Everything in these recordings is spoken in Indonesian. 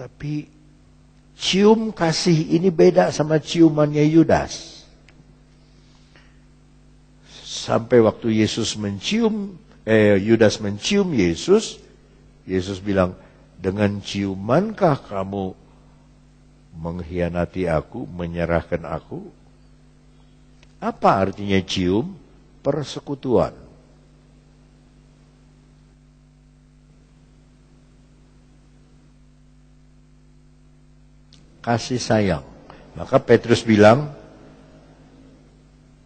Tapi cium kasih ini beda sama ciumannya Yudas. Sampai waktu Yudas mencium Yesus, Yesus bilang, dengan ciumankah kamu mengkhianati aku, menyerahkan aku? Apa artinya cium? Persekutuan. Kasih sayang. Maka Petrus bilang,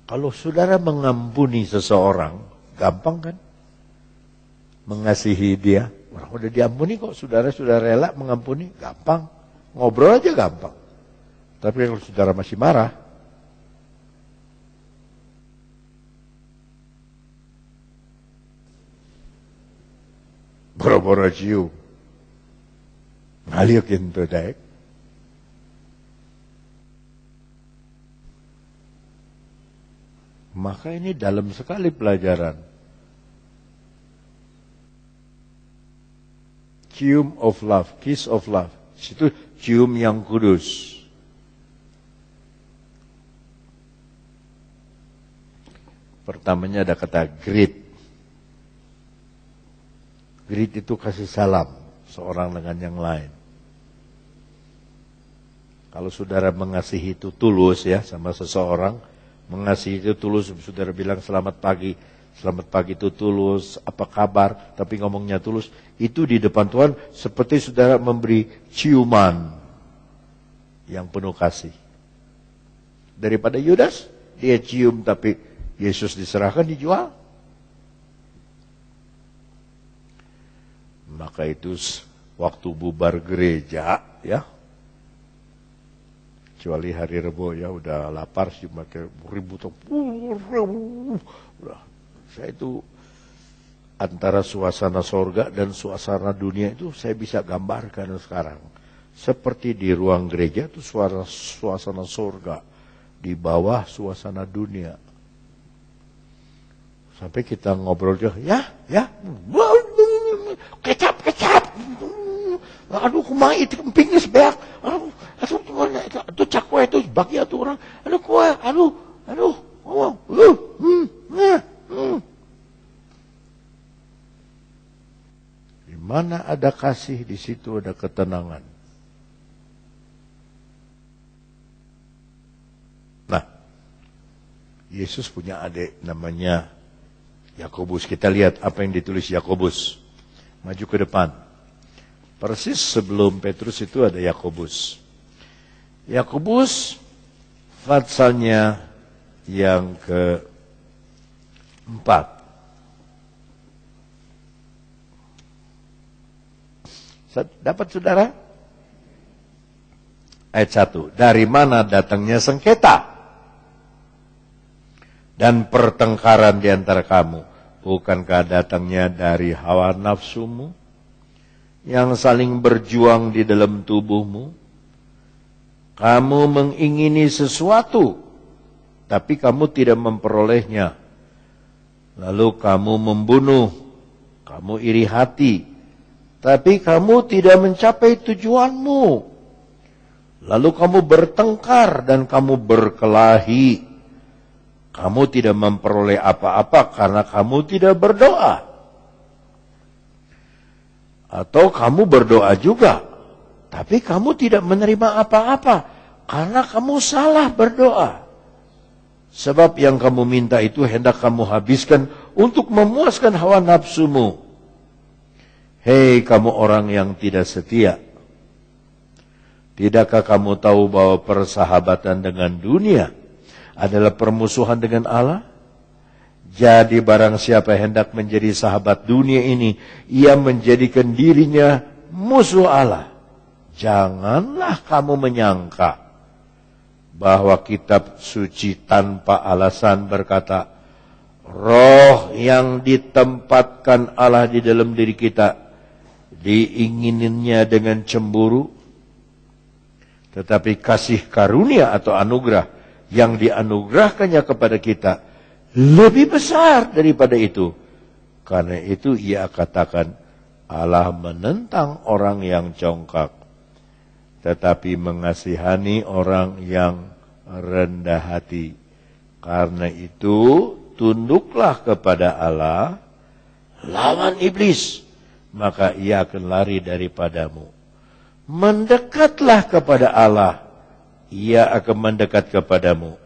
kalau saudara mengampuni seseorang, gampang kan? Mengasihi dia. Orang udah diampuni kok, saudara sudah rela mengampuni, gampang. Ngobrol aja gampang. Tapi kalau saudara masih marah, boro-boro cium, ngaliukin tuh dek. Maka ini dalam sekali pelajaran. Cium of love, kiss of love. Itu cium yang kudus. Pertamanya ada kata greet. Greet itu kasih salam seorang dengan yang lain. Kalau saudara mengasihi itu tulus ya sama seseorang, mengasihi itu tulus, saudara bilang selamat pagi itu tulus, apa kabar, tapi ngomongnya tulus, itu di depan Tuhan seperti saudara memberi ciuman yang penuh kasih. Daripada Yudas, dia cium tapi Yesus diserahkan, dijual. Maka itu waktu bubar gereja ya, kecuali hari Rebo ya, udah lapar sih, makin ribut. Saya itu antara suasana sorga dan suasana dunia itu saya bisa gambarkan sekarang. Seperti di ruang gereja itu suasana sorga, di bawah suasana dunia. Sampai kita ngobrol juga, ya, kecap, aduh kumaha itu kempingnya sebeak, aduh itu cakwe itu bagi atuh orang, aduh kue, aduh, Di mana ada kasih, di situ ada ketenangan. Nah, Yesus punya adik namanya Yakobus. Kita lihat apa yang ditulis Yakobus. Maju ke depan. Persis sebelum Petrus itu ada Yakobus. Yakobus pasalnya yang keempat. Dapat saudara? Ayat 1. Dari mana datangnya sengketa dan pertengkaran di antara kamu? Bukankah datangnya dari hawa nafsumu yang saling berjuang di dalam tubuhmu? Kamu mengingini sesuatu, tapi kamu tidak memperolehnya. Lalu kamu membunuh, kamu iri hati, tapi kamu tidak mencapai tujuanmu. Lalu kamu bertengkar dan kamu berkelahi. Kamu tidak memperoleh apa-apa karena kamu tidak berdoa. Atau kamu berdoa juga, tapi kamu tidak menerima apa-apa karena kamu salah berdoa. Sebab yang kamu minta itu hendak kamu habiskan untuk memuaskan hawa nafsumu. Hei kamu orang yang tidak setia. Tidakkah kamu tahu bahwa persahabatan dengan dunia adalah permusuhan dengan Allah? Jadi barang siapa hendak menjadi sahabat dunia ini, ia menjadikan dirinya musuh Allah. Janganlah kamu menyangka bahwa kitab suci tanpa alasan berkata, roh yang ditempatkan Allah di dalam diri kita diingininnya dengan cemburu, tetapi kasih karunia atau anugerah yang dianugerahkannya kepada kita lebih besar daripada itu. Karena itu ia katakan, Allah menentang orang yang congkak, tetapi mengasihani orang yang rendah hati. Karena itu, tunduklah kepada Allah, lawan iblis, maka ia akan lari daripadamu. Mendekatlah kepada Allah, ia akan mendekat kepadamu.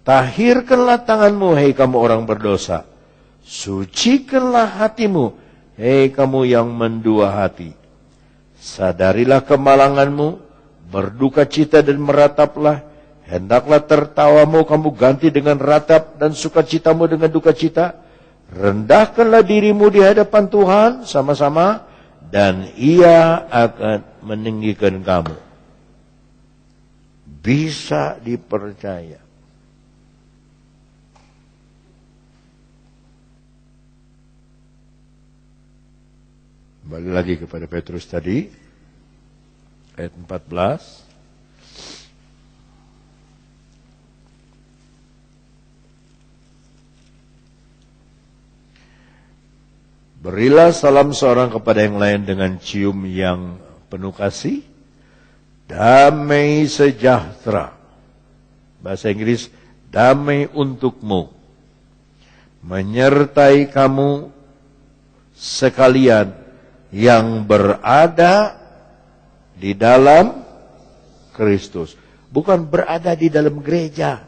Tahirkanlah tanganmu, hei kamu orang berdosa. Sucikanlah hatimu, hei kamu yang mendua hati. Sadarilah kemalanganmu, berduka cita dan merataplah. Hendaklah tertawamu kamu ganti dengan ratap dan sukacitamu dengan duka cita. Rendahkanlah dirimu di hadapan Tuhan sama-sama, dan ia akan meninggikan kamu. Bisa dipercaya. Kembali lagi kepada Petrus tadi, ayat 14. Berilah salam seorang kepada yang lain dengan cium yang penuh kasih. Damai sejahtera. Bahasa Inggris, damai untukmu. Menyertai kamu sekalian yang berada di dalam Kristus. Bukan berada di dalam gereja.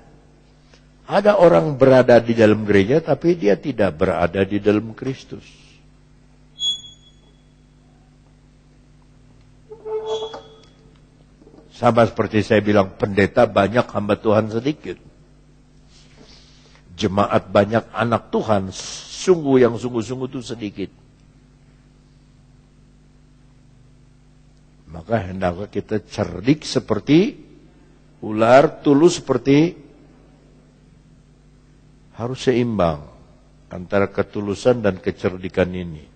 Ada orang berada di dalam gereja tapi dia tidak berada di dalam Kristus. Sama seperti saya bilang, pendeta banyak, hamba Tuhan sedikit. Jemaat banyak, anak Tuhan sungguh-sungguh itu sedikit. Maka hendaklah kita cerdik seperti ular, tulus seperti, harus seimbang antara ketulusan dan kecerdikan ini.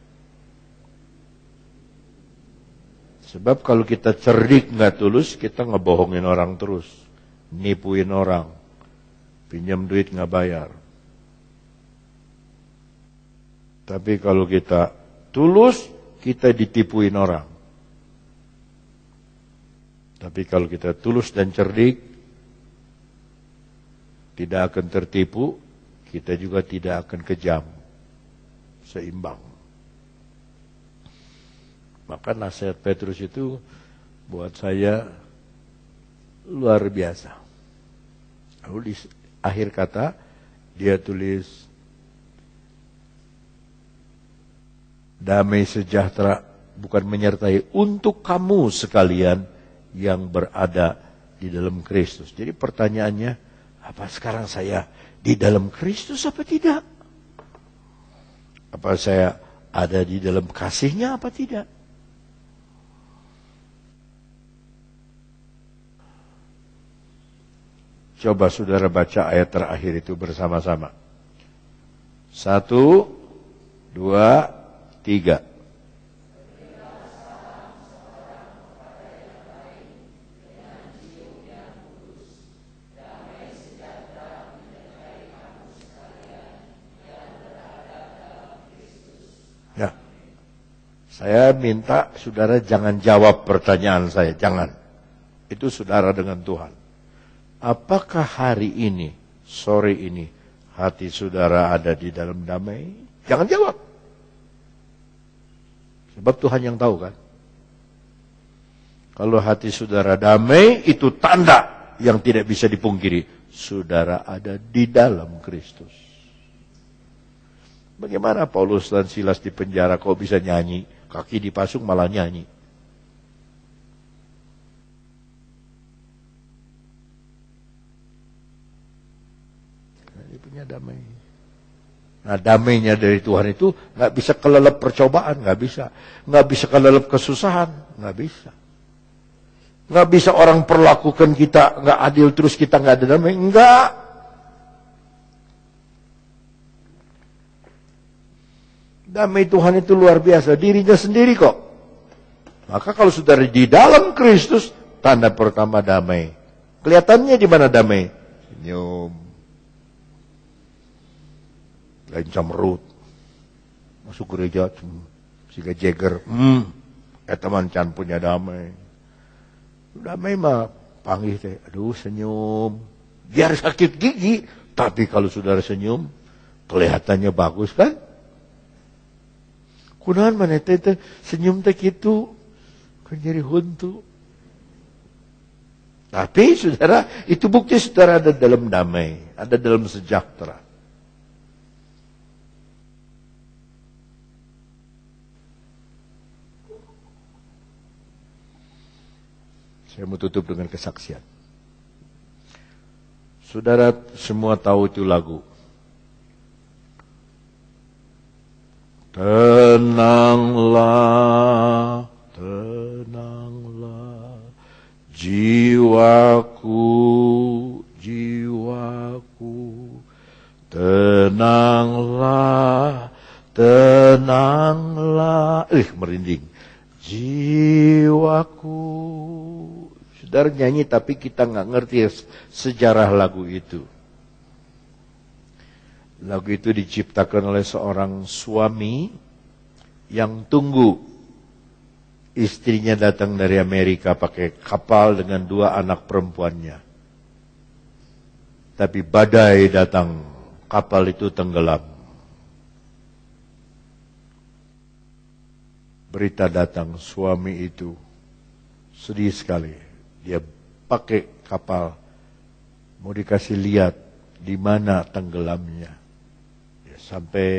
Sebab kalau kita cerdik nggak tulus, kita ngebohongin orang terus, nipuin orang, pinjam duit nggak bayar. Tapi kalau kita tulus, kita ditipuin orang. Tapi kalau kita tulus dan cerdik, tidak akan tertipu, kita juga tidak akan kejam, seimbang. Maka nasihat Petrus itu buat saya luar biasa. Lalu di akhir kata dia tulis, damai sejahtera bukan menyertai untuk kamu sekalian yang berada di dalam Kristus. Jadi pertanyaannya, apa sekarang saya di dalam Kristus apa tidak? Apa saya ada di dalam kasih-Nya apa tidak? Coba saudara baca ayat terakhir itu bersama-sama. 1, 2, 3. Ya, saya minta saudara jangan jawab pertanyaan saya, jangan. Itu saudara dengan Tuhan. Apakah hari ini, sore ini, hati saudara ada di dalam damai? Jangan jawab. Sebab Tuhan yang tahu kan. Kalau hati saudara damai, itu tanda yang tidak bisa dipungkiri. Saudara ada di dalam Kristus. Bagaimana Paulus dan Silas di penjara kok bisa nyanyi? Kaki dipasung malah nyanyi. Punya damai. Nah, damainya dari Tuhan itu nggak bisa kelelep percobaan, nggak bisa kelelep kesusahan, nggak bisa orang perlakukan kita nggak adil terus kita nggak ada damai, nggak. Damai Tuhan itu luar biasa, dirinya sendiri kok. Maka kalau sudah di dalam Kristus, tanda pertama damai. Kelihatannya di mana damai? Senyum. Lain Camrut. Masuk gereja, siga Jagger. Teman can punya damai. Damai mah panggil teh, aduh senyum. Biar sakit gigi, tapi kalau saudara senyum, kelihatannya bagus kan? Kunahan mana teh senyum teh gitu, kan jadi huntu. Tapi saudara, itu bukti saudara ada dalam damai, ada dalam sejahtera. Saya mau tutup dengan kesaksian. Saudara semua tahu itu lagu. Tenanglah, tenanglah, jiwaku, jiwaku, tenanglah, tenanglah. Merinding. Jiwaku. Saudara nyanyi tapi kita nggak ngerti sejarah lagu itu. Lagu itu diciptakan oleh seorang suami yang tunggu istrinya datang dari Amerika pakai kapal dengan 2 anak perempuannya. Tapi badai datang, kapal itu tenggelam. Berita datang, suami itu sedih sekali. Dia pakai kapal, mau dikasih lihat di mana tenggelamnya. Sampai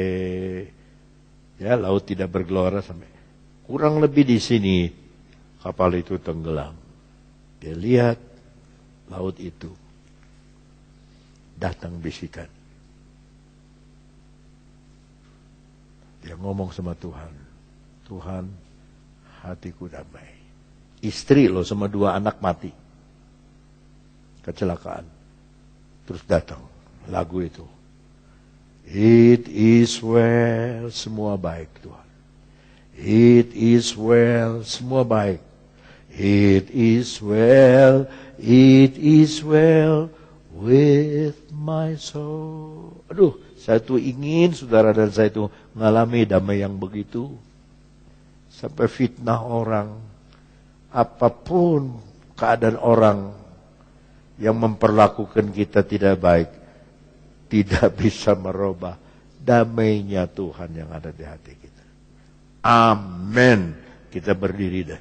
ya laut tidak bergelora sampai kurang lebih di sini kapal itu tenggelam. Dia lihat laut itu, datang bisikan. Dia ngomong sama Tuhan, Tuhan, hatiku damai. Istri loh sama 2 anak mati, kecelakaan. Terus datang lagu itu. It is well, semua baik Tuhan. It is well, semua baik. It is well with my soul. Aduh, saya tuh ingin saudara dan saya tuh mengalami damai yang begitu. Sampai fitnah orang, apapun keadaan orang yang memperlakukan kita tidak baik, tidak bisa merubah damainya Tuhan yang ada di hati kita. Amin. Kita berdiri dah.